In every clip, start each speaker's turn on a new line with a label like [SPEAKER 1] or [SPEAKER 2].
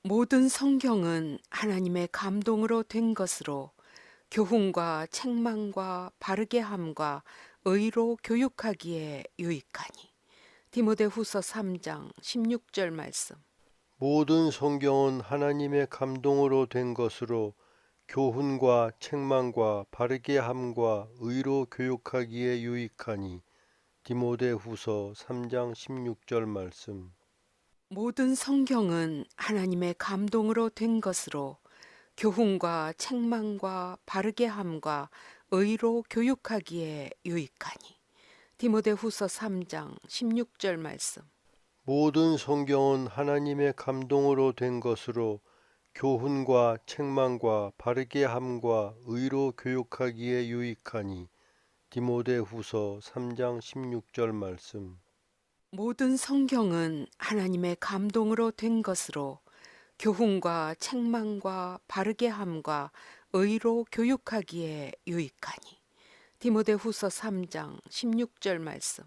[SPEAKER 1] 모든 성경은 하나님의 감동으로 된 것으로 교훈과 책망과 바르게 함과 의로 교육하기에 유익하니. 디모데후서 3장 16절 말씀.
[SPEAKER 2] 모든 성경은 하나님의 감동으로 된 것으로 교훈과 책망과 바르게 함과 의로 교육하기에 유익하니. 디모데후서 3장 16절 말씀.
[SPEAKER 1] 모든 성경은 하나님의 감동으로 된 것으로 교훈과 책망과 바르게 함과 의로 교육하기에 유익하니. 디모데후서 3장 16절 말씀.
[SPEAKER 2] 모든 성경은 하나님의 감동으로 된 것으로 교훈과 책망과 바르게 함과 의로 교육하기에 유익하니. 디모데후서 3장 16절 말씀.
[SPEAKER 1] 모든 성경은 하나님의 감동으로 된 것으로 교훈과 책망과 바르게 함과 의로 교육하기에 유익하니. 디모데후서 3장 16절 말씀.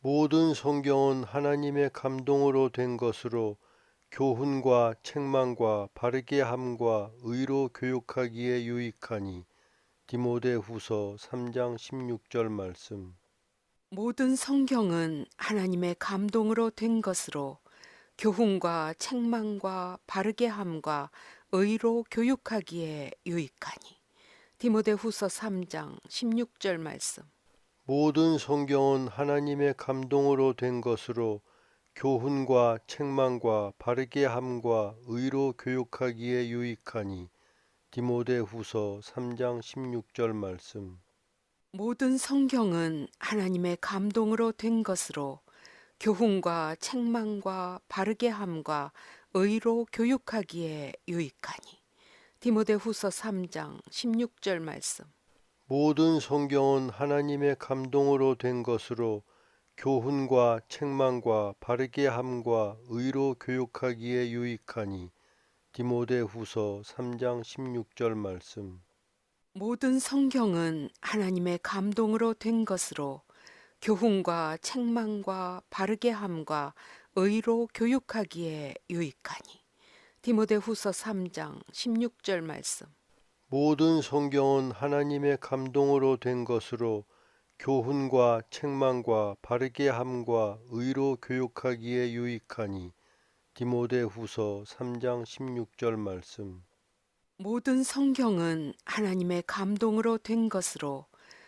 [SPEAKER 2] 모든 성경은 하나님의 감동으로 된 것으로 교훈과 책망과 바르게 함과 의로 교육하기에 유익하니. 디모데후서 3장 16절 말씀.
[SPEAKER 1] 모든 성경은 하나님의 감동으로 된 것으로 교훈과 책망과 바르게 함과 의로 교육하기에 유익하니. 디모데후서 3장 16절 말씀.
[SPEAKER 2] 모든 성경은 하나님의 감동으로 된 것으로 교훈과 책망과 바르게 함과 의로 교육하기에 유익하니. 디모데후서 3장 16절 말씀.
[SPEAKER 1] 모든 성경은 하나님의 감동으로 된 것으로 교훈과 책망과 바르게 함과 의로 교육하기에 유익하니. 디모데후서 3장 16절 말씀.
[SPEAKER 2] 모든 성경은 하나님의 감동으로 된 것으로 교훈과 책망과 바르게 함과 의로 교육하기에 유익하니. 디모데후서 3장 16절 말씀.
[SPEAKER 1] 모든 성경은 하나님의 감동으로 된 것으로 교훈과 책망과 바르게 함과 의로 교육하기에 유익하니. 디모데후서 3장 16절 말씀.
[SPEAKER 2] 모든 성경은 하나님의 감동으로 된 것으로 교훈과 책망과 바르게 함과 의로 교육하기에 유익하니. 디모데후서 3장 16절 말씀.
[SPEAKER 1] 모든 성경은 하나님의 감동으로 된 것으로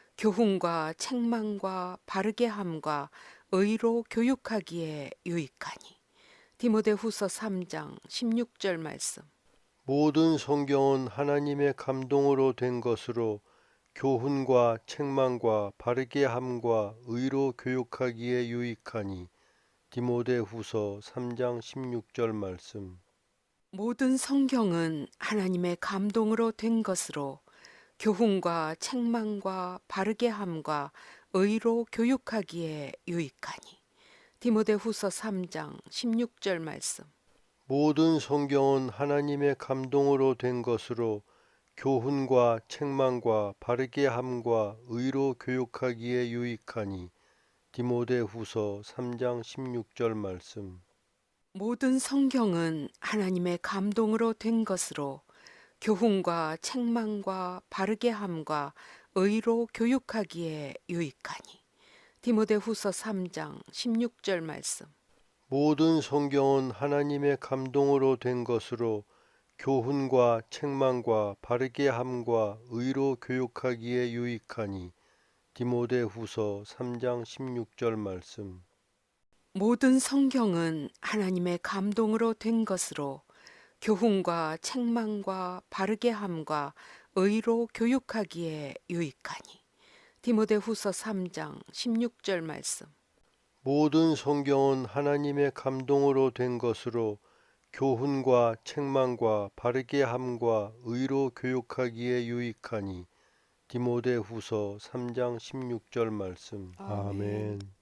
[SPEAKER 1] 교훈과 책망과 바르게 함과 의로 교육하기에 유익하니. 디모데후서 3장 16절 말씀.
[SPEAKER 2] 모든 성경은 하나님의 감동으로 된 것으로 교훈과 책망과 바르게 함과 의로 교육하기에 유익하니. 디모데후서 3장 16절 말씀.
[SPEAKER 1] 모든 성경은 하나님의 감동으로 된 것으로 교훈과 책망과 바르게 함과 의로 교육하기에 유익하니. 디모데후서 3장 16절 말씀.
[SPEAKER 2] 모든 성경은 하나님의 감동으로 된 것으로 교훈과 책망과 바르게 함과 의로 교육하기에 유익하니. 디모데후서 3장 16절 말씀.
[SPEAKER 1] 모든 성경은 하나님의 감동으로 된 것으로 교훈과 책망과 바르게 함과 의로 교육하기에 유익하니. 디모데후서 3장 16절 말씀.
[SPEAKER 2] 모든 성경은 하나님의 감동으로 된 것으로 교훈과 책망과 바르게 함과 의로 교육하기에 유익하니. 디모데후서 3장 16절 말씀.
[SPEAKER 1] 모든 성경은 하나님의 감동으로 된 것으로 교훈과 책망과 바르게 함과 의로 교육하기에 유익하니. 디모데후서 3장 16절 말씀.
[SPEAKER 2] 모든 성경은 하나님의 감동으로 된 것으로 교훈과 책망과 바르게 함과 의로 교육하기에 유익하니. 디모데후서 3장 16절 말씀.
[SPEAKER 1] 아멘.
[SPEAKER 2] 아멘.